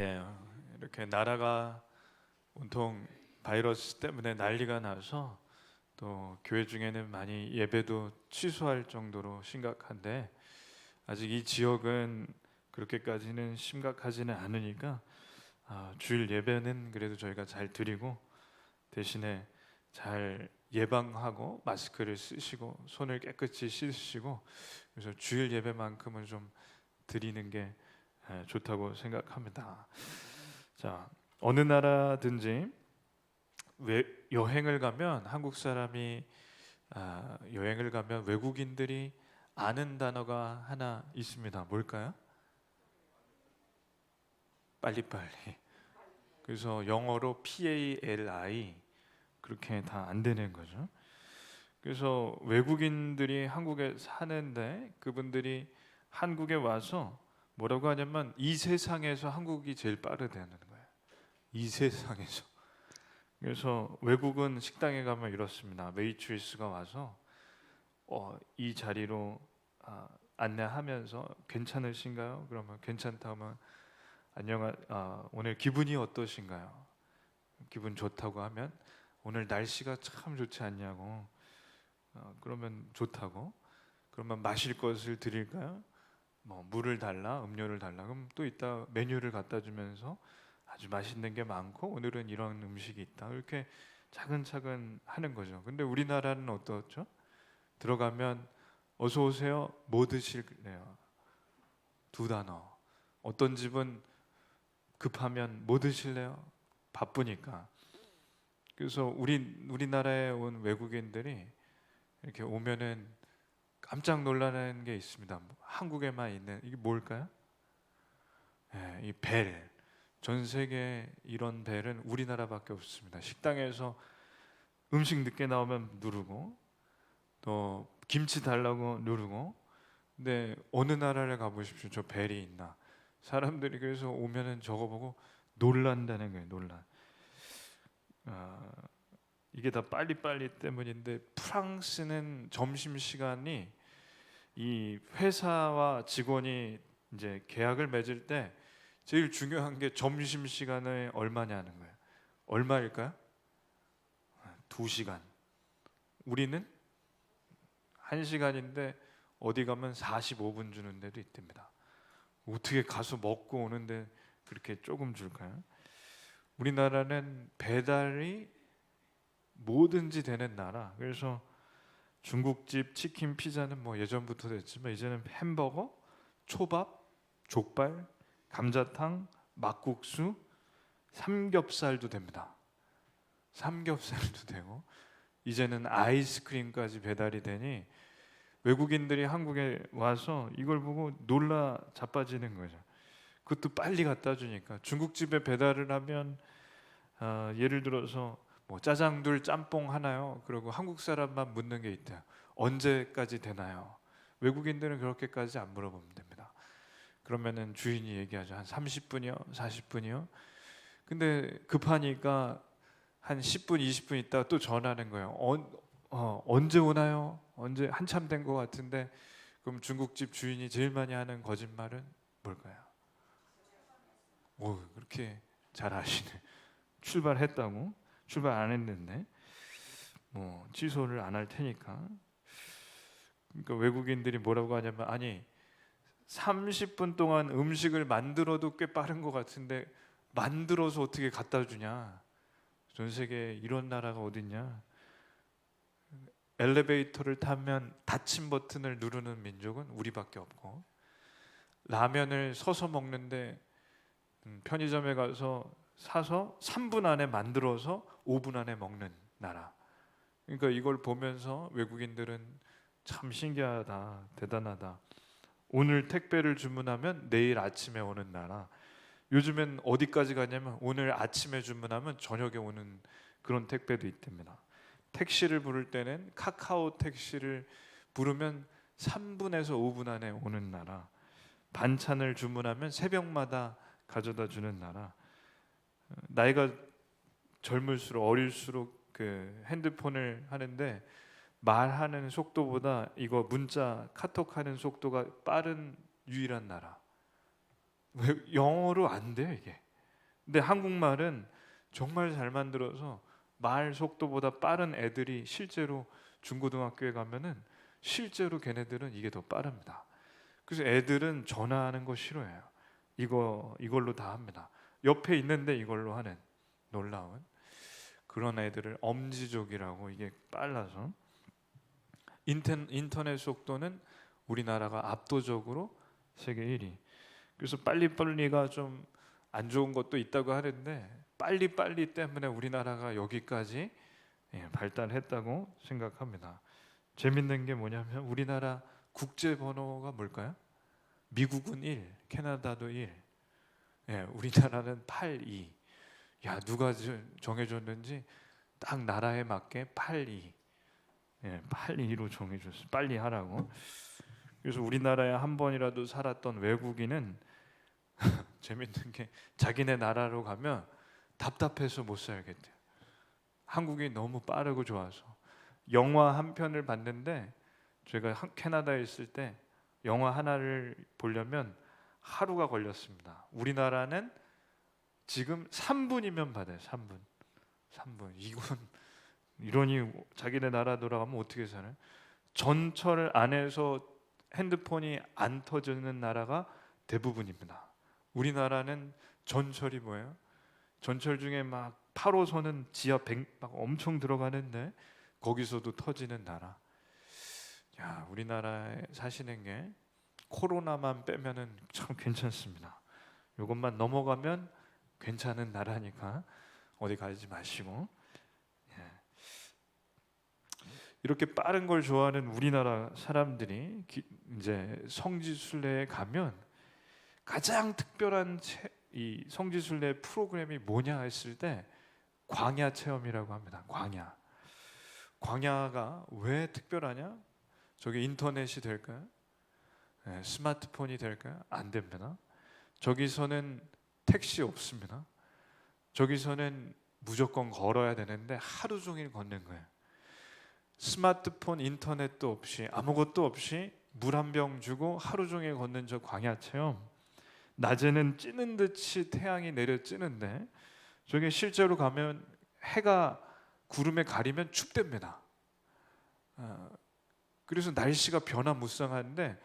예, 이렇게 나라가 온통 바이러스 때문에 난리가 나서 또 교회 중에는 많이 예배도 취소할 정도로 심각한데 아직 이 지역은 그렇게까지는 심각하지는 않으니까 주일 예배는 그래도 저희가 잘 드리고 대신에 잘 예방하고 마스크를 쓰시고 손을 깨끗이 씻으시고 그래서 주일 예배만큼은 좀 드리는 게 좋다고 생각합니다. 자, 어느 나라든지 여행을 가면 한국 사람이 여행을 가면 외국인들이 아는 단어가 하나 있습니다. 뭘까요? 빨리빨리. 그래서 영어로 PALI 그렇게 다 안 되는 거죠. 그래서 외국인들이 한국에 사는데 그분들이 한국에 와서 뭐라고 하냐면 이 세상에서 한국이 제일 빠르다는 거예요. 이 세상에서. 그래서 외국은 식당에 가면 이렇습니다. 웨이트리스가 와서 이 자리로 안내하면서 괜찮으신가요? 그러면 괜찮다면 오늘 기분이 어떠신가요? 기분 좋다고 하면 오늘 날씨가 참 좋지 않냐고 그러면 좋다고 그러면 마실 것을 드릴까요? 뭐 물을 달라 음료를 달라 그럼 또 이따 메뉴를 갖다 주면서 아주 맛있는 게 많고 오늘은 이런 음식이 있다 이렇게 차근차근 하는 거죠. 근데 우리나라는 어떻죠? 들어가면 어서 오세요. 뭐 드실래요? 두 단어. 어떤 집은 급하면 뭐 드실래요? 바쁘니까. 그래서 우리나라에 온 외국인들이 이렇게 오면은 깜짝 놀라는 게 있습니다. 한국에만 있는 이게 뭘까요? 이 벨. 전 세계 이런 벨은 우리나라밖에 없습니다. 식당에서 음식 늦게 나오면 누르고 또 김치 달라고 누르고 근데 어느 나라를 가보십시오. 저 벨이 있나. 사람들이 그래서 오면은 저거 보고 놀란다는 거예요. 놀란. 이게 다 빨리빨리 때문인데 프랑스는 점심시간이 이 회사와 직원이 이제 계약을 맺을 때 제일 중요한 게 점심시간에 얼마냐는 거예요. 얼마일까요? 2시간. 우리는 1시간인데 어디 가면 45분 주는 데도 있답니다. 어떻게 가서 먹고 오는데 그렇게 조금 줄까요? 우리나라는 배달이 뭐든지 되는 나라. 그래서 중국집 치킨 피자는 뭐 예전부터 됐지만 이제는 햄버거, 초밥, 족발, 감자탕, 막국수, 삼겹살도 됩니다. 삼겹살도 되고 이제는 아이스크림까지 배달이 되니 외국인들이 한국에 와서 이걸 보고 놀라 자빠지는 거죠. 그것도 빨리 갖다 주니까 중국집에 배달을 하면 예를 들어서 뭐 짜장둘 짬뽕 하나요? 그리고 한국 사람만 묻는 게 있대요. 언제까지 되나요? 외국인들은 그렇게까지 안 물어보면 됩니다. 그러면은 주인이 얘기하죠. 한 30분이요? 40분이요? 근데 급하니까 한 10분, 20분 있다가 또 전화하는 거예요. 언제 오나요? 언제 한참 된 것 같은데 그럼 중국집 주인이 제일 많이 하는 거짓말은 뭘까요? 오, 그렇게 잘 아시네. 출발했다고? 출발 안 했는데 뭐 취소를 안 할 테니까. 그러니까 외국인들이 뭐라고 하냐면 아니 30분 동안 음식을 만들어도 꽤 빠른 것 같은데 만들어서 어떻게 갖다 주냐? 전 세계에 이런 나라가 어딨냐? 엘리베이터를 타면 닫힘 버튼을 누르는 민족은 우리밖에 없고 라면을 서서 먹는데 편의점에 가서 사서 3분 안에 만들어서 5분 안에 먹는 나라. 그러니까 이걸 보면서 외국인들은 참 신기하다, 대단하다. 오늘 택배를 주문하면 내일 아침에 오는 나라. 요즘엔 어디까지 가냐면 오늘 아침에 주문하면 저녁에 오는 그런 택배도 있답니다. 택시를 부를 때는 카카오 택시를 부르면 3분에서 5분 안에 오는 나라. 반찬을 주문하면 새벽마다 가져다 주는 나라. 나이가 젊을수록 어릴수록 그 핸드폰을 하는데 말하는 속도보다 이거 문자 카톡하는 속도가 빠른 유일한 나라. 왜 영어로 안 돼요 이게. 근데 한국말은 정말 잘 만들어서 말 속도보다 빠른 애들이 실제로 중고등학교에 가면은 실제로 걔네들은 이게 더 빠릅니다. 그래서 애들은 전화하는 거 싫어해요. 이걸로 다 합니다. 옆에 있는데 이걸로 하는 놀라운 그런 애들을 엄지족이라고, 이게 빨라서. 인터넷 속도는 우리나라가 압도적으로 세계 1위. 그래서 빨리빨리가 좀 안 좋은 것도 있다고 하는데 빨리빨리 때문에 우리나라가 여기까지 발달했다고 생각합니다. 재밌는 게 뭐냐면 우리나라 국제 번호가 뭘까요? 미국은 1, 캐나다도 1, 우리나라는 82. 야, 누가 정해줬는지 딱 나라에 맞게 82, 82로 정해줬어요. 빨리 하라고. 그래서 우리나라에 한 번이라도 살았던 외국인은 재밌는 게 자기네 나라로 가면 답답해서 못 살겠대요. 한국이 너무 빠르고 좋아서. 영화 한 편을 봤는데, 제가 캐나다에 있을 때 영화 하나를 보려면 하루가 걸렸습니다. 우리나라는 지금 3분이면 받아요. 3분. 이건 이러니 자기네 나라 돌아가면 어떻게 사나요? 전철 안에서 핸드폰이 안 터지는 나라가 대부분입니다. 우리나라는 전철이 뭐예요? 전철 중에 막 8호선은 지하 100 막 엄청 들어가는데 거기서도 터지는 나라. 야, 우리나라에 사시는 게 코로나만 빼면은 참 괜찮습니다. 이것만 넘어가면 괜찮은 나라니까 어디 가지 마시고. 이렇게 빠른 걸 좋아하는 우리나라 사람들이 이제 성지순례에 가면 가장 특별한 이 성지순례 프로그램이 뭐냐 했을 때 광야 체험이라고 합니다. 광야가 왜 특별하냐? 저기 인터넷이 될까요? 스마트폰이 될까요? 안 됩니다. 저기서는 택시 없습니다. 저기서는 무조건 걸어야 되는데 하루 종일 걷는 거예요. 스마트폰, 인터넷도 없이, 아무것도 없이 물 한 병 주고 하루 종일 걷는 저 광야 체험. 낮에는 찌는 듯이 태양이 내려 찌는데 저게 실제로 가면 해가 구름에 가리면 춥답니다. 그래서 날씨가 변화무쌍한데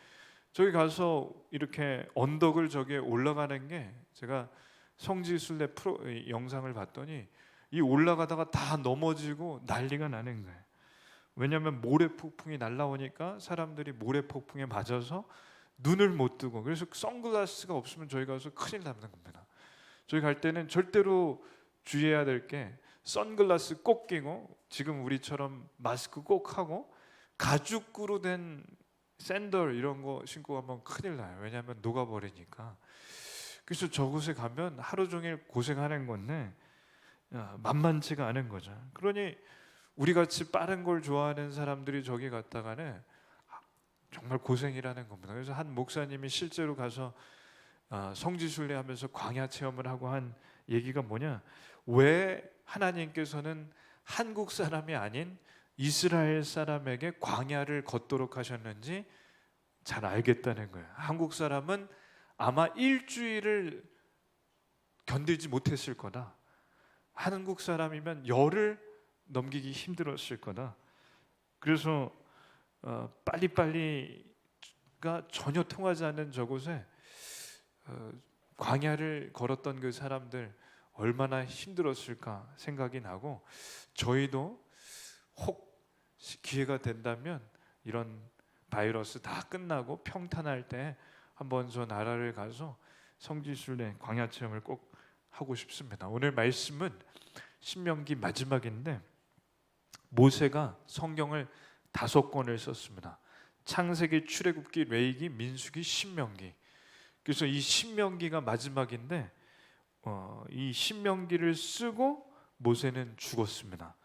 저기 가서 이렇게 언덕을 저기에 올라가는 게, 제가 성지순례 영상을 봤더니 이 올라가다가 다 넘어지고 난리가 나는 거예요. 왜냐하면 모래폭풍이 날라오니까 사람들이 모래폭풍에 맞아서 눈을 못 뜨고, 그래서 선글라스가 없으면 저희 가서 큰일 나는 겁니다. 저희 갈 때는 절대로 주의해야 될 게 선글라스 꼭 끼고, 지금 우리처럼 마스크 꼭 하고, 가죽으로 된 샌들 이런 거 신고 가면 큰일 나요. 왜냐하면 녹아버리니까. 그래서 저곳에 가면 하루 종일 고생하는 건데 만만치가 않은 거죠. 그러니 우리 같이 빠른 걸 좋아하는 사람들이 저기 갔다가는 정말 고생이라는 겁니다. 그래서 한 목사님이 실제로 가서 성지순례하면서 광야 체험을 하고 한 얘기가 뭐냐? 왜 하나님께서는 한국 사람이 아닌 이스라엘 사람에게 광야를 걷도록 하셨는지 잘 알겠다는 거예요. 한국 사람은 아마 일주일을 견디지 못했을 거다. 한국 사람이면 열을 넘기기 힘들었을 거다. 그래서 빨리빨리가 전혀 통하지 않는 저곳에 광야를 걸었던 그 사람들 얼마나 힘들었을까 생각이 나고, 저희도 혹 기회가 된다면 이런 바이러스 다 끝나고 평탄할 때 한번 저 나라를 가서 성지순례 광야 체험을 꼭 하고 싶습니다. 오늘 말씀은 신명기 마지막인데, 모세가 성경을 5권을 썼습니다. 창세기, 출애굽기, 레위기, 민수기, 신명기. 그래서 이 신명기가 마지막인데 이 신명기를 쓰고 모세는 죽었습니다.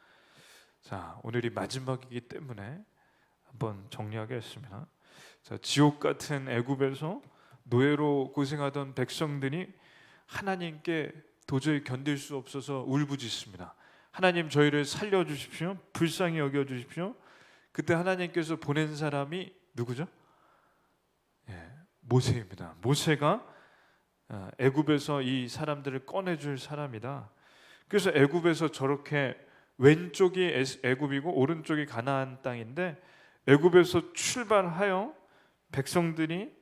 자, 오늘이 마지막이기 때문에 한번 정리하겠습니다. 자, 지옥 같은 애굽에서 노예로 고생하던 백성들이 하나님께 도저히 견딜 수 없어서 울부짖습니다. 하나님, 저희를 살려주십시오. 불쌍히 여겨주십시오. 그때 하나님께서 보낸 사람이 누구죠? 모세입니다. 모세가 애굽에서 이 사람들을 꺼내줄 사람이다. 그래서 애굽에서 저렇게 왼쪽이 애굽이고 오른쪽이 가나안 땅인데 애굽에서 출발하여 백성들이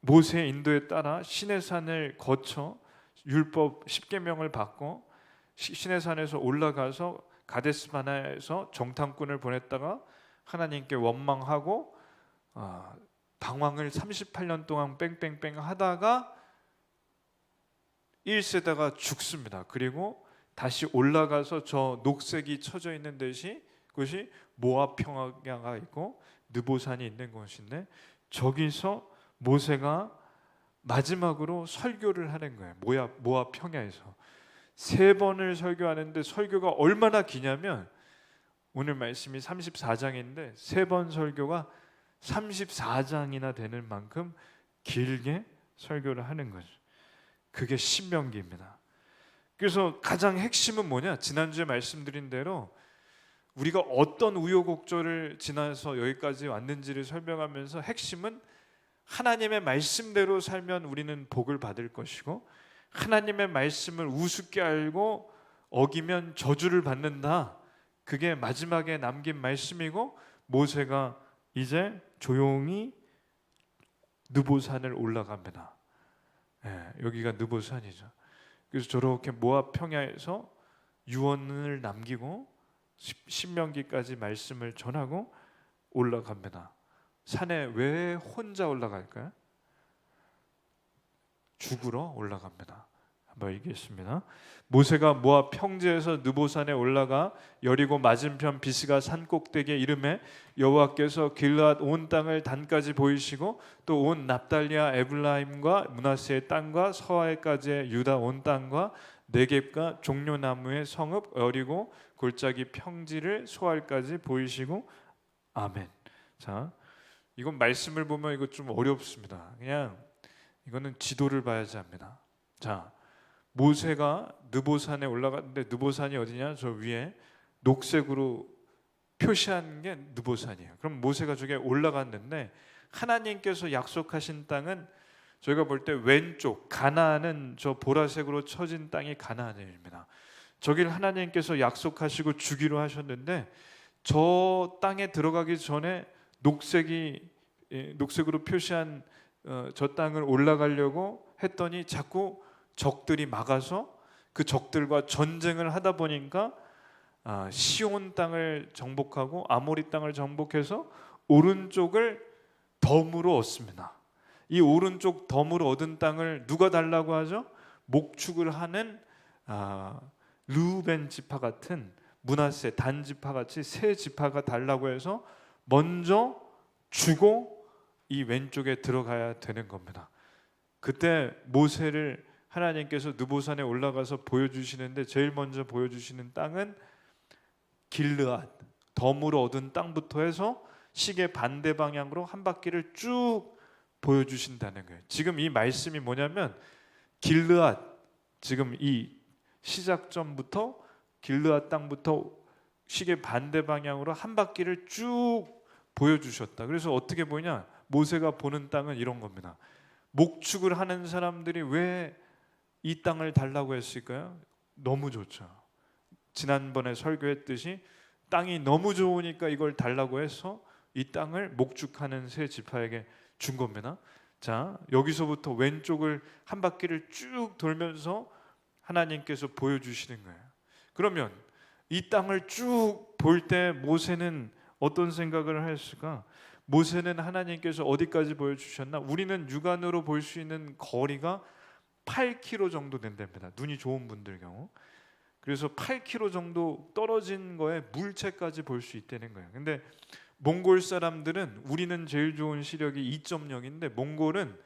모세의 인도에 따라 시내산을 거쳐 율법 10계명을 받고 시내산에서 올라가서 가데스바네아에서 정탐꾼을 보냈다가 하나님께 원망하고 방황을 38년 동안 뺑뺑뺑 하다가 1세대가 죽습니다. 그리고 다시 올라가서 저 녹색이 쳐져 있는 곳이 모압 평야가 있고 느보산이 있는 곳인데 저기서 모세가 마지막으로 설교를 하는 거예요. 모압 평야에서 3번을 설교하는데 설교가 얼마나 기냐면 오늘 말씀이 34장인데 3번 설교가 34장이나 되는 만큼 길게 설교를 하는 거죠. 그게 신명기입니다. 그래서 가장 핵심은 뭐냐? 지난주에 말씀드린 대로 우리가 어떤 우여곡절을 지나서 여기까지 왔는지를 설명하면서 핵심은 하나님의 말씀대로 살면 우리는 복을 받을 것이고 하나님의 말씀을 우습게 알고 어기면 저주를 받는다. 그게 마지막에 남긴 말씀이고 모세가 이제 조용히 느보산을 올라갑니다. 여기가 느보산이죠. 그래서 저렇게 모압 평야에서 유언을 남기고 신명기까지 말씀을 전하고 올라갑니다. 산에 왜 혼자 올라갈까요? 죽으러 올라갑니다. 한번 읽겠습니다. 모세가 모압 평지에서 느보산에 올라가 여리고 맞은편 비스가 산 꼭대기에 이르매 여호와께서 길르앗 온 땅을 단까지 보이시고 또 온 납달리아 에블라임과 므낫세의 땅과 서아에까지의 유다 온 땅과 네겝과 종려나무의 성읍 여리고 골짜기 평지를 소알까지 보이시고 아멘. 자, 이건 말씀을 보면 이거 좀 어렵습니다. 그냥 이거는 지도를 봐야지 합니다. 자, 모세가 느보산에 올라갔는데 느보산이 어디냐? 저 위에 녹색으로 표시한 게 느보산이에요. 그럼 모세가 저게 올라갔는데 하나님께서 약속하신 땅은 저희가 볼 때 왼쪽 가나안은 저 보라색으로 쳐진 땅이 가나안입니다. 저길 하나님께서 약속하시고 주기로 하셨는데 저 땅에 들어가기 전에 녹색으로 표시한 저 땅을 올라가려고 했더니 자꾸 적들이 막아서 그 적들과 전쟁을 하다 보니까 시온 땅을 정복하고 아모리 땅을 정복해서 오른쪽을 덤으로 얻습니다. 이 오른쪽 덤으로 얻은 땅을 누가 달라고 하죠? 목축을 하는 르우벤 지파 같은 므낫세 단 지파 같이 세 지파가 달라고 해서 먼저 주고 이 왼쪽에 들어가야 되는 겁니다. 그때 모세를 하나님께서 느보산에 올라가서 보여주시는데 제일 먼저 보여주시는 땅은 길르앗 덤으로 얻은 땅부터 해서 시계 반대 방향으로 한 바퀴를 쭉 보여주신다는 거예요. 지금 이 말씀이 뭐냐면 길르앗 지금 이 시작점부터 길르앗 땅부터 시계 반대 방향으로 한 바퀴를 쭉 보여주셨다. 그래서 어떻게 보냐? 모세가 보는 땅은 이런 겁니다. 목축을 하는 사람들이 왜 이 땅을 달라고 했을까요? 너무 좋죠. 지난번에 설교했듯이 땅이 너무 좋으니까 이걸 달라고 해서 이 땅을 목축하는 세 지파에게 준 겁니다. 자, 여기서부터 왼쪽을 한 바퀴를 쭉 돌면서 하나님께서 보여주시는 거예요. 그러면 이 땅을 쭉 볼 때 모세는 어떤 생각을 했을까? 모세는 하나님께서 어디까지 보여주셨나? 우리는 육안으로 볼 수 있는 거리가 8km 정도 된답니다. 눈이 좋은 분들 경우. 그래서 8km 정도 떨어진 거에 물체까지 볼 수 있다는 거예요. 근데 몽골 사람들은 우리는 제일 좋은 시력이 2.0인데 몽골은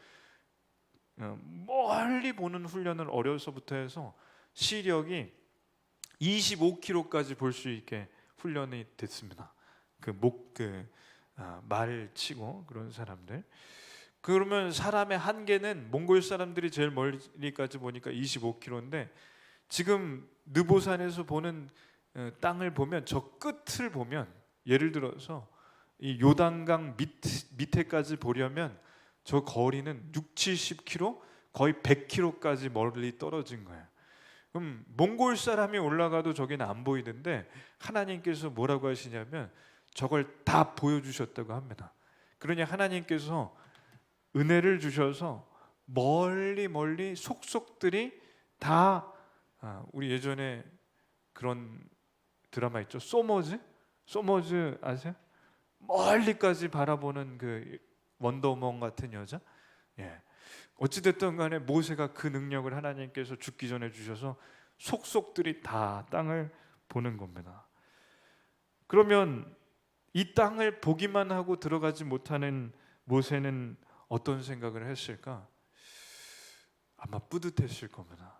멀리 보는 훈련을 어려서부터 해서 시력이 25km까지 볼 수 있게 훈련이 됐습니다. 말 치고 그런 사람들. 그러면 사람의 한계는 몽골 사람들이 제일 멀리까지 보니까 25km인데 지금 느보산에서 보는 땅을 보면 저 끝을 보면 예를 들어서 이 요단강 밑에까지 보려면 저 거리는 60, 70km 거의 100km까지 멀리 떨어진 거예요. 그럼 몽골 사람이 올라가도 저기는 안 보이는데 하나님께서 뭐라고 하시냐면 저걸 다 보여주셨다고 합니다. 그러니 하나님께서 은혜를 주셔서 멀리 멀리 속속들이 다 우리 예전에 그런 드라마 있죠. 소머즈 아세요? 멀리까지 바라보는 그 원더우먼 같은 여자. 예. 어찌됐든 간에 모세가 그 능력을 하나님께서 죽기 전에 주셔서 속속들이 다 땅을 보는 겁니다. 그러면 이 땅을 보기만 하고 들어가지 못하는 모세는 어떤 생각을 했을까? 아마 뿌듯했을 겁니다.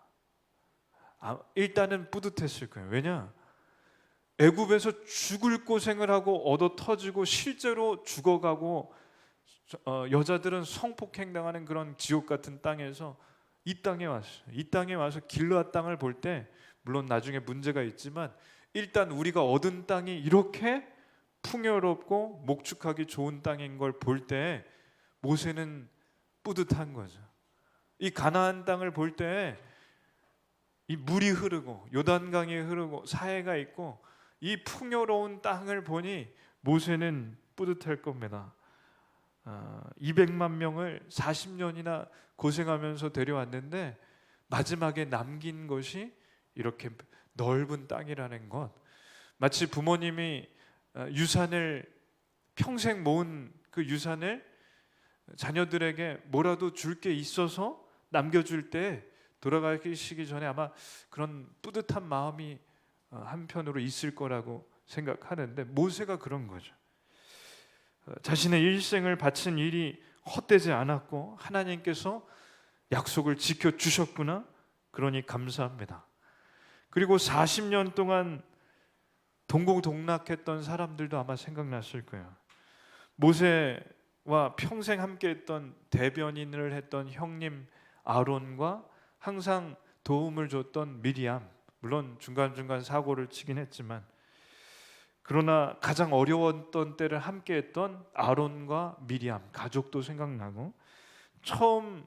일단은 뿌듯했을 거예요. 왜냐? 애굽에서 죽을 고생을 하고 얻어 터지고 실제로 죽어가고 여자들은 성폭행 당하는 그런 지옥 같은 땅에서 이 땅에 왔어요. 이 땅에 와서 길르앗 땅을 볼 때 물론 나중에 문제가 있지만 일단 우리가 얻은 땅이 이렇게 풍요롭고 목축하기 좋은 땅인 걸 볼 때 모세는 뿌듯한 거죠. 이 가나안 땅을 볼 때 이 물이 흐르고 요단강이 흐르고 사해가 있고 이 풍요로운 땅을 보니 모세는 뿌듯할 겁니다. 200만 명을 40년이나 고생하면서 데려왔는데 마지막에 남긴 것이 이렇게 넓은 땅이라는 것. 마치 부모님이 유산을 평생 모은 그 유산을 자녀들에게 뭐라도 줄 게 있어서 남겨줄 때 돌아가시기 전에 아마 그런 뿌듯한 마음이 한편으로 있을 거라고 생각하는데 모세가 그런 거죠. 자신의 일생을 바친 일이 헛되지 않았고 하나님께서 약속을 지켜주셨구나. 그러니 감사합니다. 그리고 40년 동안 동고동락했던 사람들도 아마 생각났을 거예요. 모세와 평생 함께했던 대변인을 했던 형님 아론과 항상 도움을 줬던 미리암, 물론 중간중간 사고를 치긴 했지만 그러나 가장 어려웠던 때를 함께했던 아론과 미리암 가족도 생각나고 처음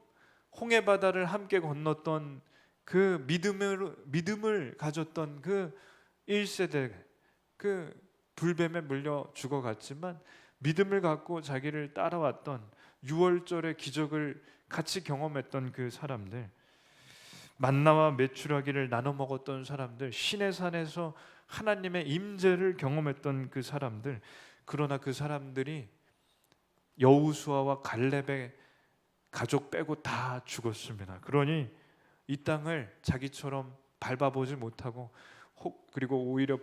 홍해바다를 함께 건넜던 그 믿음을 가졌던 그 1세대 그 불뱀에 물려 죽어갔지만 믿음을 갖고 자기를 따라왔던 6월절의 기적을 같이 경험했던 그 사람들, 만나와 메추라기를 나눠 먹었던 사람들, 시내산에서 하나님의 임재를 경험했던 그 사람들, 그러나 그 사람들이 여호수아와 갈렙의 가족 빼고 다 죽었습니다. 그러니 이 땅을 자기처럼 밟아보지 못하고 그리고 오히려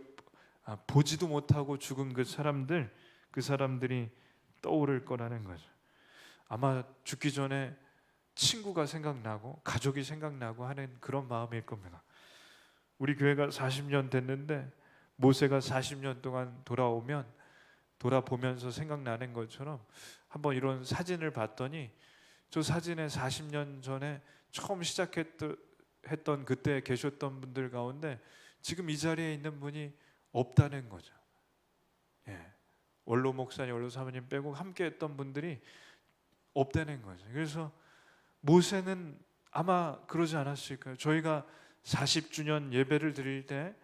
보지도 못하고 죽은 그 사람들이 떠오를 거라는 거죠. 아마 죽기 전에 친구가 생각나고 가족이 생각나고 하는 그런 마음일 겁니다. 우리 교회가 40년 됐는데 모세가 40년 동안 돌아보면서 생각나는 것처럼 한번 이런 사진을 봤더니 저 사진에 40년 전에 처음 시작했던 그때 계셨던 분들 가운데 지금 이 자리에 있는 분이 없다는 거죠. 예. 원로 목사님, 원로 사모님 빼고 함께했던 분들이 없다는 거죠. 그래서 모세는 아마 그러지 않았을까요? 저희가 40주년 예배를 드릴 때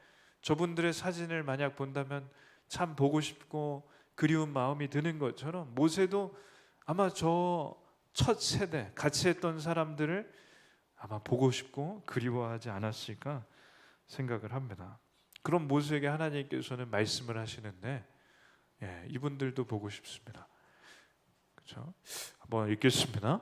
저분들의 사진을 만약 본다면 참 보고 싶고 그리운 마음이 드는 것처럼 모세도 아마 저 첫 세대 같이 했던 사람들을 아마 보고 싶고 그리워하지 않았을까 생각을 합니다. 그런 모세에게 하나님께서는 말씀을 하시는데 이분들도 보고 싶습니다. 그렇죠? 한번 읽겠습니다.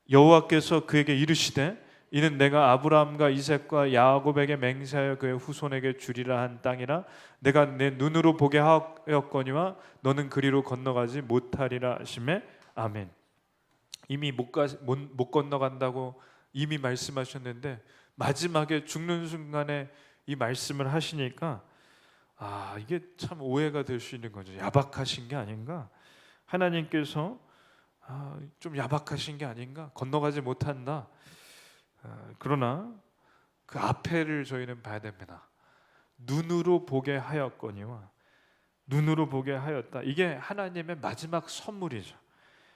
여호와께서 그에게 이르시되 이는 내가 아브라함과 이삭과 야곱에게 맹세하여 그의 후손에게 주리라 한 땅이라 내가 내 눈으로 보게 하였거니와 너는 그리로 건너가지 못하리라 하시매 아멘. 이미 못 건너간다고 이미 말씀하셨는데 마지막에 죽는 순간에 이 말씀을 하시니까 이게 참 오해가 될 수 있는 거죠. 야박하신 게 아닌가? 하나님께서 좀 야박하신 게 아닌가? 건너가지 못한다. 그러나 그 앞에를 저희는 봐야 됩니다. 눈으로 보게 하였거니와 눈으로 보게 하였다. 이게 하나님의 마지막 선물이죠.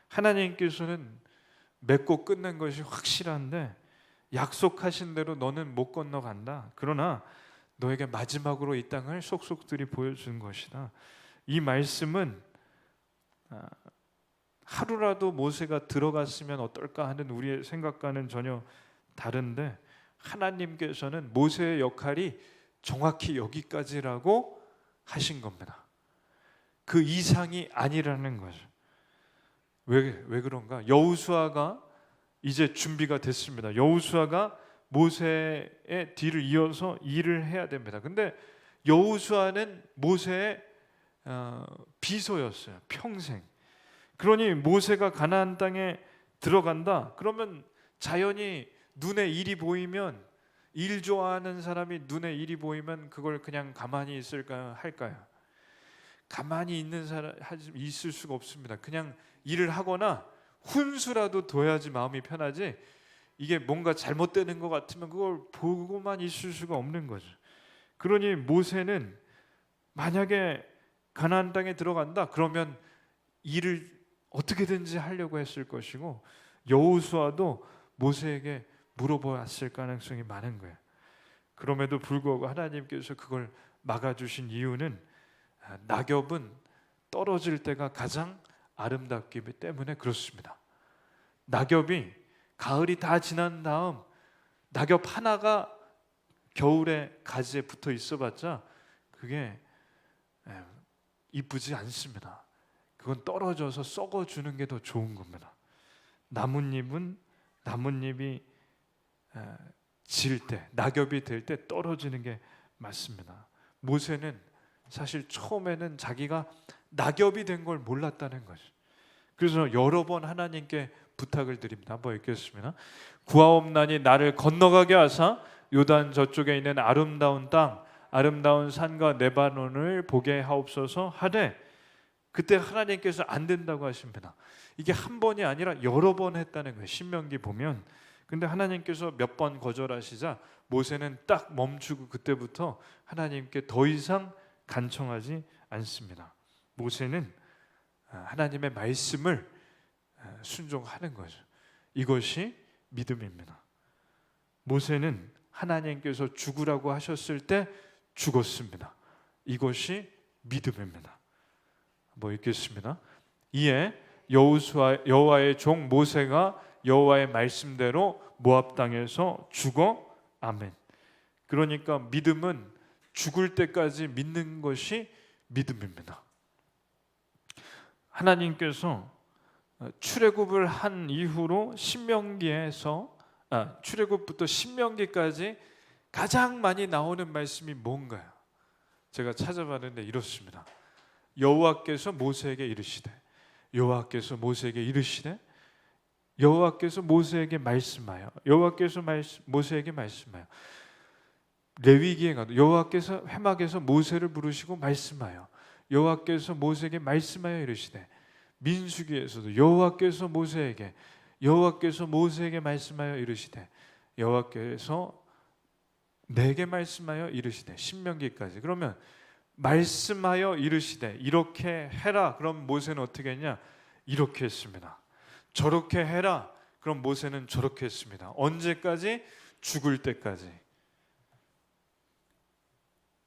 하나님께서는 맺고 끝낸 것이 확실한데 약속하신 대로 너는 못 건너간다. 그러나 너에게 마지막으로 이 땅을 속속들이 보여준 것이다. 이 말씀은 하루라도 모세가 들어갔으면 어떨까 하는 우리의 생각과는 전혀 다른데, 하나님께서는 모세의 역할이 정확히 여기까지라고 하신 겁니다. 그 이상이 아니라는 거죠. 왜 그런가? 여호수아가 이제 준비가 됐습니다. 여호수아가 모세의 뒤를 이어서 일을 해야 됩니다. 근데 여호수아는 모세의 비서였어요. 평생. 그러니 모세가 가나안 땅에 들어간다. 그러면 자연히 눈에 일이 보이면, 일 좋아하는 사람이 눈에 일이 보이면 그걸 그냥 가만히 있을까요? 할까요? 가만히 있는 사람 있을 수가 없습니다. 그냥 일을 하거나 훈수라도 둬야지 마음이 편하지, 이게 뭔가 잘못되는 것 같으면 그걸 보고만 있을 수가 없는 거죠. 그러니 모세는 만약에 가나안 땅에 들어간다 그러면 일을 어떻게든지 하려고 했을 것이고, 여호수아도 모세에게 물어보았을 가능성이 많은 거예요. 그럼에도 불구하고 하나님께서 그걸 막아주신 이유는, 낙엽은 떨어질 때가 가장 아름답기 때문에 그렇습니다. 낙엽이 가을이 다 지난 다음 낙엽 하나가 겨울에 가지에 붙어 있어봤자 그게 이쁘지 않습니다. 그건 떨어져서 썩어주는 게 더 좋은 겁니다. 나뭇잎이 질 때, 낙엽이 될 때 떨어지는 게 맞습니다. 모세는 사실 처음에는 자기가 낙엽이 된 걸 몰랐다는 거죠. 그래서 여러 번 하나님께 부탁을 드립니다. 한번 읽겠습니다. 구하옵나니 나를 건너가게 하사 요단 저쪽에 있는 아름다운 땅, 아름다운 산과 레바논을 보게 하옵소서 하되, 그때 하나님께서 안 된다고 하십니다. 이게 한 번이 아니라 여러 번 했다는 거예요. 신명기 보면. 근데 하나님께서 몇 번 거절하시자 모세는 딱 멈추고 그때부터 하나님께 더 이상 간청하지 않습니다. 모세는 하나님의 말씀을 순종하는 거죠. 이것이 믿음입니다. 모세는 하나님께서 죽으라고 하셨을 때 죽었습니다. 이것이 믿음입니다. 뭐 읽겠습니다. 이에 여호와의 종 모세가 여호와의 말씀대로 모압 땅에서 죽어. 아멘. 그러니까 믿음은 죽을 때까지 믿는 것이 믿음입니다. 하나님께서 출애굽을 한 이후로 출애굽부터 신명기까지 가장 많이 나오는 말씀이 뭔가요? 제가 찾아봤는데 이렇습니다. 여호와께서 모세에게 이르시되, 여호와께서 모세에게 이르시되, 여호와께서 모세에게 말씀하여, 여호와께서 모세에게 말씀하여. 레위기에 가도 여호와께서 회막에서 모세를 부르시고 말씀하여, 여호와께서 모세에게 말씀하여 이르시되, 민수기에서도 여호와께서 모세에게 말씀하여 이르시되, 여호와께서 내게 말씀하여 이르시되, 신명기까지. 그러면 말씀하여 이르시되 이렇게 해라. 그럼 모세는 어떻게 했냐? 이렇게 했습니다. 저렇게 해라. 그럼 모세는 저렇게 했습니다. 언제까지? 죽을 때까지.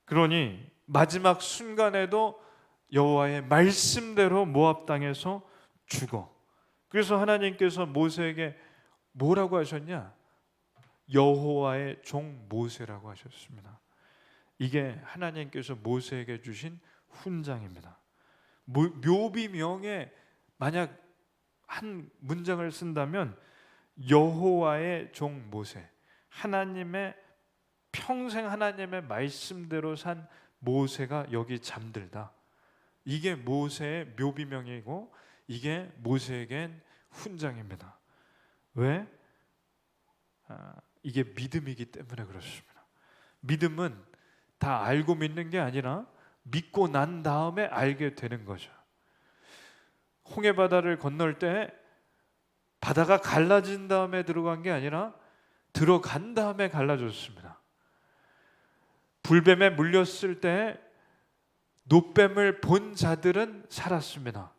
그러니 마지막 순간에도 여호와의 말씀대로 모압 땅에서 죽어. 그래서 하나님께서 모세에게 뭐라고 하셨냐? 여호와의 종 모세라고 하셨습니다. 이게 하나님께서 모세에게 주신 훈장입니다. 묘비명에 만약 한 문장을 쓴다면 여호와의 종 모세, 하나님의 평생 하나님의 말씀대로 산 모세가 여기 잠들다. 이게 모세의 묘비명이고 이게 모세에겐 훈장입니다. 왜? 이게 믿음이기 때문에 그렇습니다. 믿음은 다 알고 믿는 게 아니라 믿고 난 다음에 알게 되는 거죠. 홍해바다를 건널 때 바다가 갈라진 다음에 들어간 게 아니라 들어간 다음에 갈라졌습니다. 불뱀에 물렸을 때 노뱀을 본 자들은 살았습니다.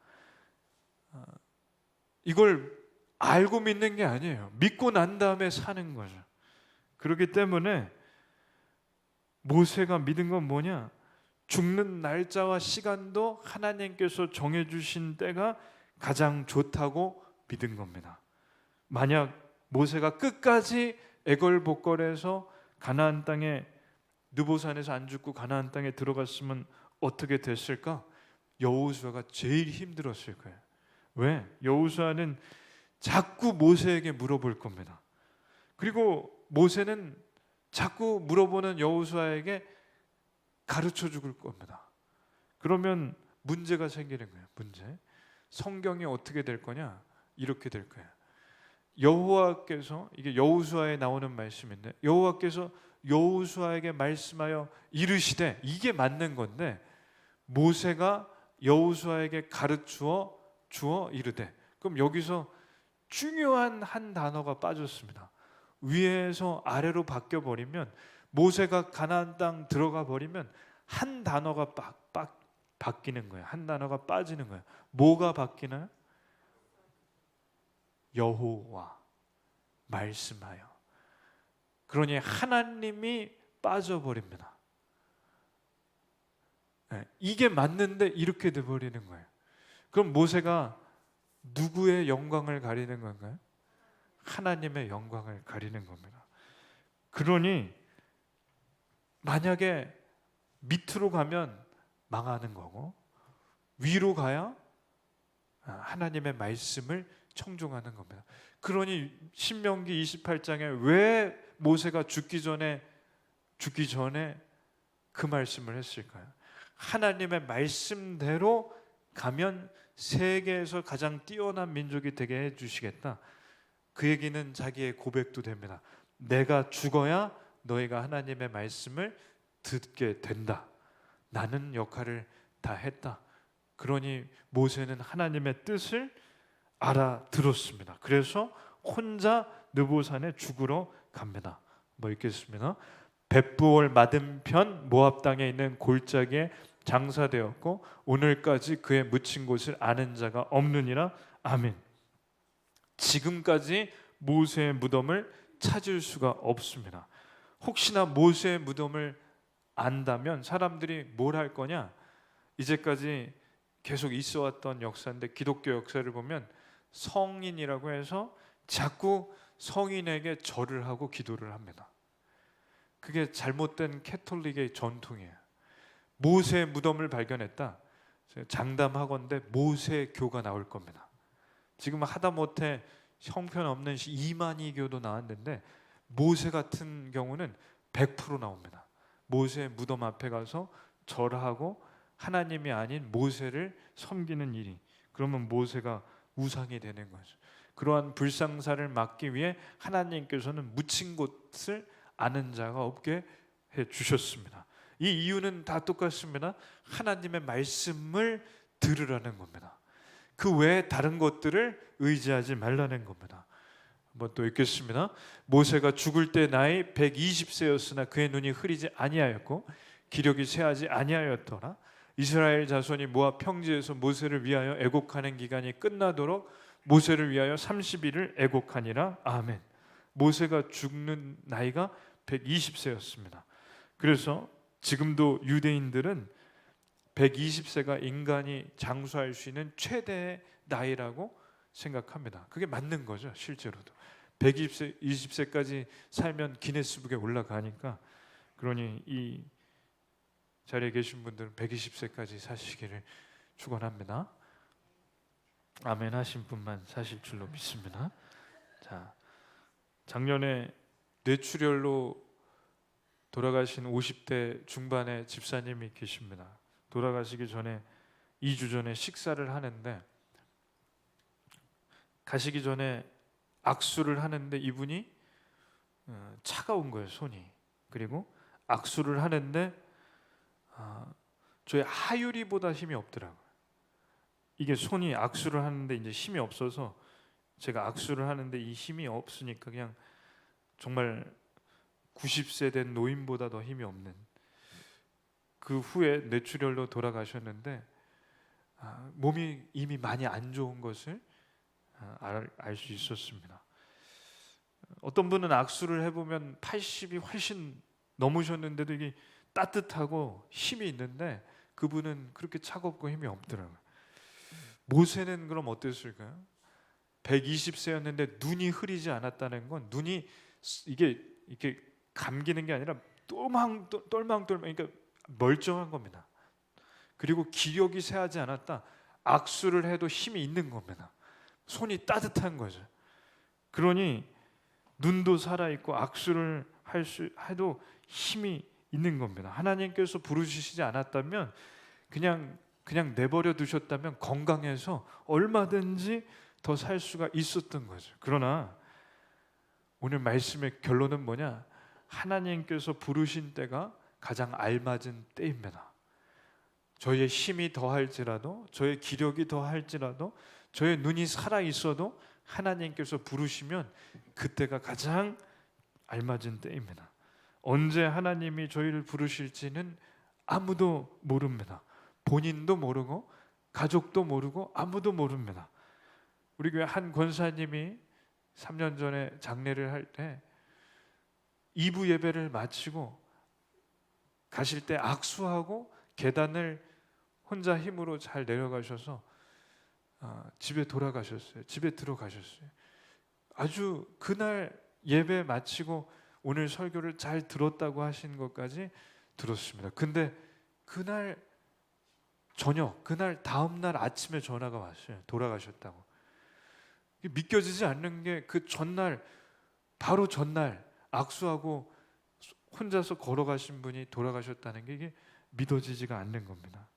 이걸 알고 믿는 게 아니에요. 믿고 난 다음에 사는 거죠. 그렇기 때문에 모세가 믿은 건 뭐냐? 죽는 날짜와 시간도 하나님께서 정해주신 때가 가장 좋다고 믿은 겁니다. 만약 모세가 끝까지 애걸복걸해서 가나안 땅에 느보산에서 안 죽고 가나안 땅에 들어갔으면 어떻게 됐을까? 여호수아가 제일 힘들었을 거예요. 왜? 여호수아는 자꾸 모세에게 물어볼 겁니다. 그리고 모세는 자꾸 물어보는 여호수아에게 가르쳐 줄 겁니다. 그러면 문제가 생기는 거예요. 문제. 성경이 어떻게 될 거냐? 이렇게 될 거예요. 여호와께서, 이게 여호수아에 나오는 말씀인데, 여호와께서 여호수아에게 말씀하여 이르시되, 이게 맞는 건데 모세가 여호수아에게 가르쳐 주어 이르되, 그럼 여기서 중요한 한 단어가 빠졌습니다. 위에서 아래로 바뀌어 버리면, 모세가 가나안 땅 들어가 버리면 한 단어가 바뀌는 거예요. 한 단어가 빠지는 거예요. 뭐가 바뀌나요? 여호와, 말씀하여. 그러니 하나님이 빠져버립니다. 이게 맞는데 이렇게 돼버리는 거예요. 그럼 모세가 누구의 영광을 가리는 건가요? 하나님의 영광을 가리는 겁니다. 그러니 만약에 밑으로 가면 망하는 거고, 위로 가야 하나님의 말씀을 청종하는 겁니다. 그러니 신명기 28장에 왜 모세가 죽기 전에 그 말씀을 했을까요? 하나님의 말씀대로 가면 세계에서 가장 뛰어난 민족이 되게 해주시겠다. 그 얘기는 자기의 고백도 됩니다. 내가 죽어야 너희가 하나님의 말씀을 듣게 된다. 나는 역할을 다 했다. 그러니 모세는 하나님의 뜻을 알아들었습니다. 그래서 혼자 느보산에 죽으러 갑니다. 뭐 읽겠습니다. 벳부올 맞은편 모압 땅에 있는 골짜기에 장사되었고 오늘까지 그의 묻힌 곳을 아는 자가 없느니라. 아멘. 지금까지 모세의 무덤을 찾을 수가 없습니다. 혹시나 모세의 무덤을 안다면 사람들이 뭘 할 거냐? 이제까지 계속 있어왔던 역사인데, 기독교 역사를 보면 성인이라고 해서 자꾸 성인에게 절을 하고 기도를 합니다. 그게 잘못된 캐톨릭의 전통이에요. 모세의 무덤을 발견했다. 장담하건대 모세교가 나올 겁니다. 지금 하다못해 형편없는 이만희교도 나왔는데 모세 같은 경우는 100% 나옵니다. 모세의 무덤 앞에 가서 절하고 하나님이 아닌 모세를 섬기는 일이, 그러면 모세가 우상이 되는 거죠. 그러한 불상사를 막기 위해 하나님께서는 묻힌 곳을 아는 자가 없게 해 주셨습니다. 이 이유는 다 똑같습니다. 하나님의 말씀을 들으라는 겁니다. 그 외에 다른 것들을 의지하지 말라는 겁니다. 한번 또 읽겠습니다. 모세가 죽을 때 나이 120세였으나 그의 눈이 흐리지 아니하였고 기력이 쇠하지 아니하였더라. 이스라엘 자손이 모압 평지에서 모세를 위하여 애곡하는 기간이 끝나도록 모세를 위하여 30일을 애곡하니라. 아멘. 모세가 죽는 나이가 120세였습니다. 그래서 지금도 유대인들은 120세가 인간이 장수할 수 있는 최대의 나이라고 생각합니다. 그게 맞는 거죠. 실제로도 120세까지 살면 기네스북에 올라가니까, 그러니 이 자리에 계신 분들은 120세까지 사시기를 축원합니다. 아멘 하신 분만 사실 줄로 믿습니다. 자, 작년에 뇌출혈로 돌아가신 50대 중반의 집사님이 계십니다. 돌아가시기 전에 2주 전에 식사를 하는데, 가시기 전에 악수를 하는데 이분이 차가운 거예요, 손이. 그리고 악수를 하는데 저의 하유리보다 힘이 없더라고요. 이게 손이 악수를 하는데 이제 힘이 없어서, 제가 악수를 하는데 이 힘이 없으니까 그냥 정말 90세 된 노인보다 더 힘이 없는, 그 후에 뇌출혈로 돌아가셨는데 몸이 이미 많이 안 좋은 것을 알 수 있었습니다. 어떤 분은 악수를 해보면 80이 훨씬 넘으셨는데도 이게 따뜻하고 힘이 있는데 그분은 그렇게 차갑고 힘이 없더라고요. 모세는 그럼 어땠을까요? 120세였는데 눈이 흐리지 않았다는 건 눈이 이게 이렇게 감기는 게 아니라 똘망똘망 그러니까 멀쩡한 겁니다. 그리고 기력이 쇠하지 않았다. 악수를 해도 힘이 있는 겁니다. 손이 따뜻한 거죠. 그러니 눈도 살아있고 악수를 해도 힘이 있는 겁니다. 하나님께서 부르시지 않았다면 그냥 내버려 두셨다면 건강해서 얼마든지 더 살 수가 있었던 거죠. 그러나 오늘 말씀의 결론은 뭐냐? 하나님께서 부르신 때가 가장 알맞은 때입니다. 저의 힘이 더할지라도, 저의 기력이 더할지라도, 저의 눈이 살아 있어도 하나님께서 부르시면 그때가 가장 알맞은 때입니다. 언제 하나님이 저희를 부르실지는 아무도 모릅니다. 본인도 모르고 가족도 모르고 아무도 모릅니다. 우리 교회 한 권사님이 3년 전에 장례를 할 때 2부 예배를 마치고 가실 때 악수하고 계단을 혼자 힘으로 잘 내려가셔서 집에 돌아가셨어요. 집에 들어가셨어요. 아주 그날 예배 마치고 오늘 설교를 잘 들었다고 하신 것까지 들었습니다. 근데 그날 저녁, 그날 다음날 아침에 전화가 왔어요. 돌아가셨다고. 믿겨지지 않는 게 그 전날, 바로 전날 악수하고 혼자서 걸어가신 분이 돌아가셨다는 게 이게 믿어지지가 않는 겁니다.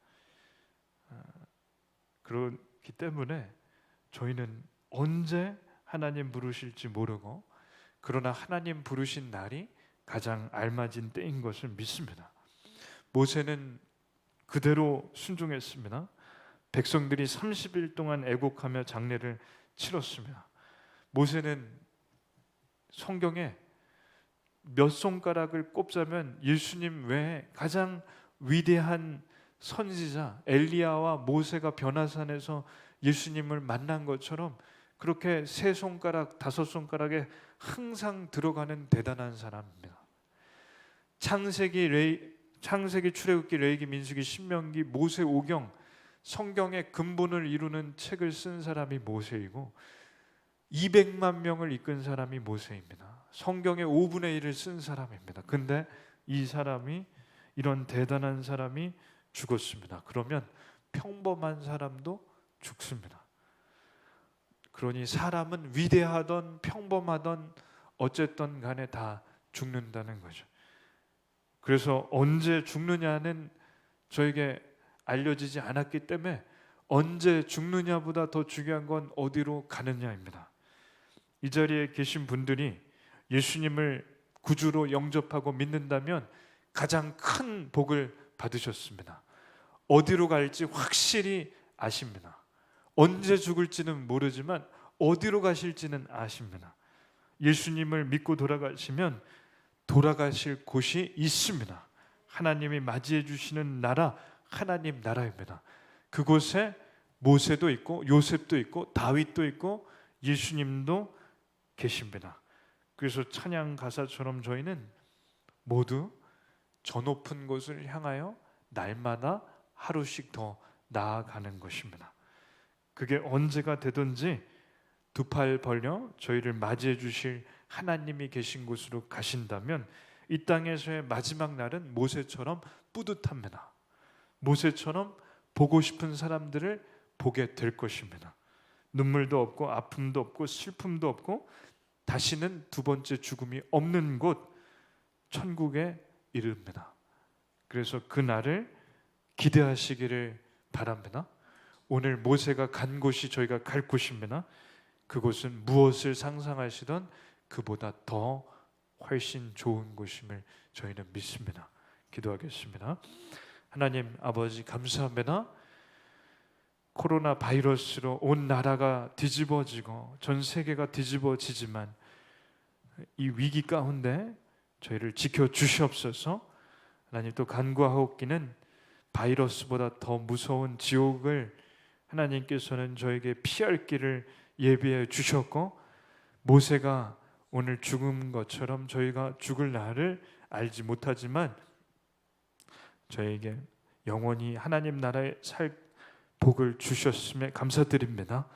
그렇기 때문에 저희는 언제 하나님 부르실지 모르고, 그러나 하나님 부르신 날이 가장 알맞은 때인 것을 믿습니다. 모세는 그대로 순종했습니다. 백성들이 30일 동안 애곡하며 장례를 치렀습니다. 모세는 성경에 몇 손가락을 꼽자면 예수님 외에 가장 위대한 선지자 엘리야와 모세가 변화산에서 예수님을 만난 것처럼 그렇게 세 손가락, 다섯 손가락에 항상 들어가는 대단한 사람입니다. 창세기, 출애굽기, 레위기, 민수기, 신명기, 모세오경, 성경의 근본을 이루는 책을 쓴 사람이 모세이고 200만 명을 이끈 사람이 모세입니다. 성경의 5분의 1을 쓴 사람입니다. 근데 이 사람이, 이런 대단한 사람이 죽었습니다. 그러면 평범한 사람도 죽습니다. 그러니 사람은 위대하던 평범하던 어쨌든 간에 다 죽는다는 거죠. 그래서 언제 죽느냐는 저에게 알려지지 않았기 때문에 언제 죽느냐보다 더 중요한 건 어디로 가느냐입니다. 이 자리에 계신 분들이 예수님을 구주로 영접하고 믿는다면 가장 큰 복을 받으셨습니다. 어디로 갈지 확실히 아십니다. 언제 죽을지는 모르지만 어디로 가실지는 아십니다. 예수님을 믿고 돌아가시면 돌아가실 곳이 있습니다. 하나님이 맞이해 주시는 나라, 하나님 나라입니다. 그곳에 모세도 있고 요셉도 있고 다윗도 있고 예수님도 계십니다. 그래서 찬양 가사처럼 저희는 모두 저 높은 곳을 향하여 날마다 하루씩 더 나아가는 것입니다. 그게 언제가 되든지 두 팔 벌려 저희를 맞이해 주실 하나님이 계신 곳으로 가신다면 이 땅에서의 마지막 날은 모세처럼 뿌듯합니다. 모세처럼 보고 싶은 사람들을 보게 될 것입니다. 눈물도 없고 아픔도 없고 슬픔도 없고 다시는 두 번째 죽음이 없는 곳 천국에 이릅니다. 그래서 그 날을 기대하시기를 바랍니다. 오늘 모세가 간 곳이 저희가 갈 곳입니다. 그곳은 무엇을 상상하시던 그보다 더 훨씬 좋은 곳임을 저희는 믿습니다. 기도하겠습니다. 하나님 아버지 감사합니다. 코로나 바이러스로 온 나라가 뒤집어지고 전 세계가 뒤집어지지만 이 위기 가운데 저희를 지켜주시옵소서. 하나님 또 간구하옵기는 바이러스보다 더 무서운 지옥을 하나님께서는 저에게 피할 길을 예비해 주셨고 모세가 오늘 죽은 것처럼 저희가 죽을 날을 알지 못하지만 저에게 영원히 하나님 나라에 살 복을 주셨음에 감사드립니다.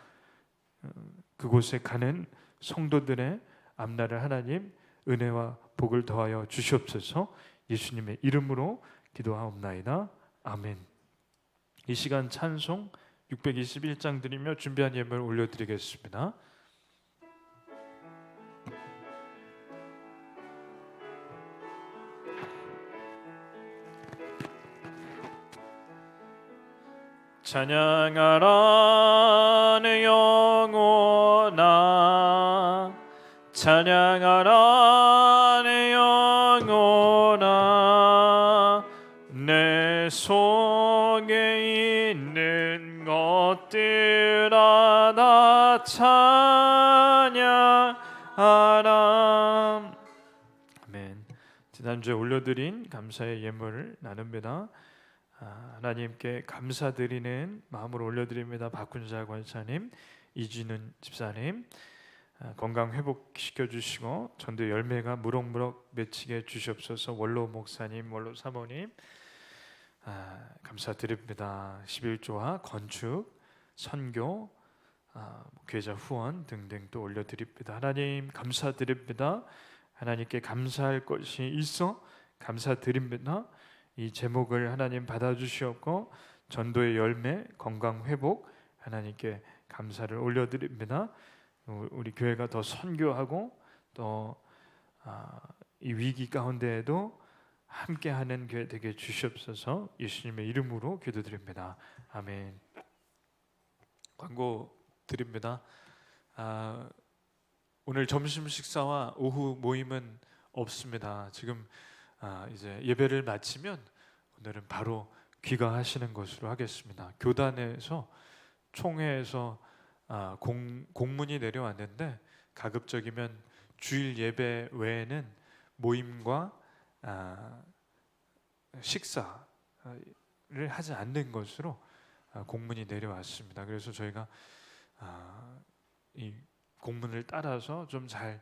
그곳에 가는 성도들의 앞날을 하나님 은혜와 복을 더하여 주시옵소서. 예수님의 이름으로 기도하옵나이다. 아멘. 이 시간 찬송 621장 드리며 준비한 예물을 올려드리겠습니다. 찬양하라 내 영혼아, 찬양하라 내 영혼아, 내 속에 있는 것들아 다 찬양하라. 아멘. 지난주에 올려드린 감사의 예물을 나눕니다. 하나님께 감사드리는 마음으로 올려드립니다. 박훈자 권사님, 이진은 집사님 건강 회복시켜 주시고 전도 열매가 무럭무럭 맺히게 주시옵소서. 원로 목사님, 원로 사모님 감사드립니다. 11조와 건축, 선교, 계좌 후원 등등 또 올려드립니다. 하나님 감사드립니다. 하나님께 감사할 것이 있어 감사드립니다. 이 제목을 하나님 받아주시옵고 전도의 열매, 건강 회복 하나님께 감사를 올려드립니다. 우리 교회가 더 선교하고 또 이 위기 가운데에도 함께하는 교회 되게 주시옵소서. 예수님의 이름으로 기도드립니다. 아멘. 광고 드립니다. 오늘 점심 식사와 오후 모임은 없습니다. 지금 이제 예배를 마치면 오늘은 바로 귀가하시는 것으로 하겠습니다. 교단에서 총회에서 공문이 내려왔는데 가급적이면 주일 예배 외에는 모임과 식사를 하지 않는 것으로 공문이 내려왔습니다. 그래서 저희가 이 공문을 따라서 좀 잘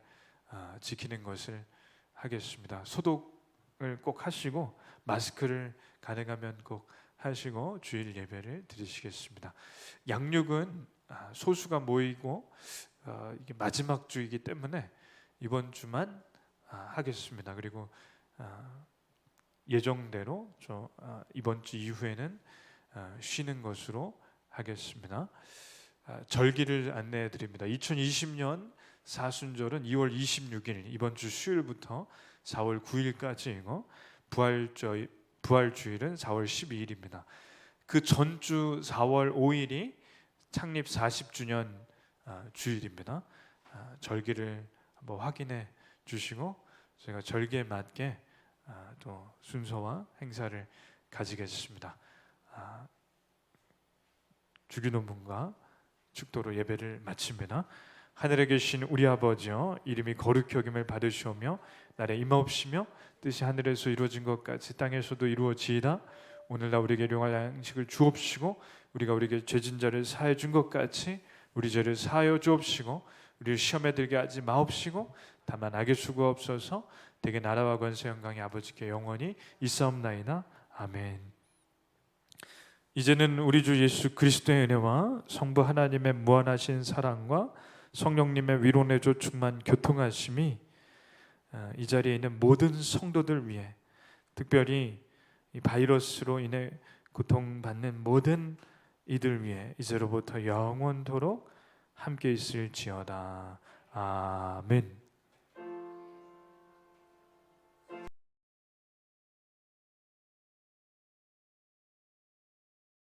지키는 것을 하겠습니다. 소독을 꼭 하시고 마스크를 가능하면 꼭 하시고 주일 예배를 드리시겠습니다. 양육은 소수가 모이고 이게 마지막 주이기 때문에 이번 주만 하겠습니다. 그리고 예정대로 이번 주 이후에는 쉬는 것으로 하겠습니다. 절기를 안내해 드립니다. 2020년 사순절은 2월 26일 이번 주 수요일부터 4월 9일까지이고 부활주일은 4월 12일입니다. 그 전주 4월 5일이 창립 40주년 주일입니다. 절기를 한번 확인해 주시고 제가 절기에 맞게 또 순서와 행사를 가지겠습니다. 주기도문과 축도로 예배를 마칩니다. 하늘에 계신 우리 아버지여, 이름이 거룩히 여김을 받으시오며 나라에 임하옵시며 뜻이 하늘에서 이루어진 것 같이 땅에서도 이루어지이다. 오늘날 우리에게 일용할 양식을 주옵시고 우리가 우리에게 죄진 자를 사하여 준 것 같이 우리 죄를 사하여 주옵시고 우리를 시험에 들게 하지 마옵시고 다만 악의 수고 없어서 대개 나라와 권세 영광이 아버지께 영원히 있사옵나이다. 아멘. 이제는 우리 주 예수 그리스도의 은혜와 성부 하나님의 무한하신 사랑과 성령님의 위로내줘 충만 교통하심이 이 자리에 있는 모든 성도들 위해, 특별히 이 바이러스로 인해 고통받는 모든 이들 위해 이제로부터 영원토록 함께 있을지어다. 아멘.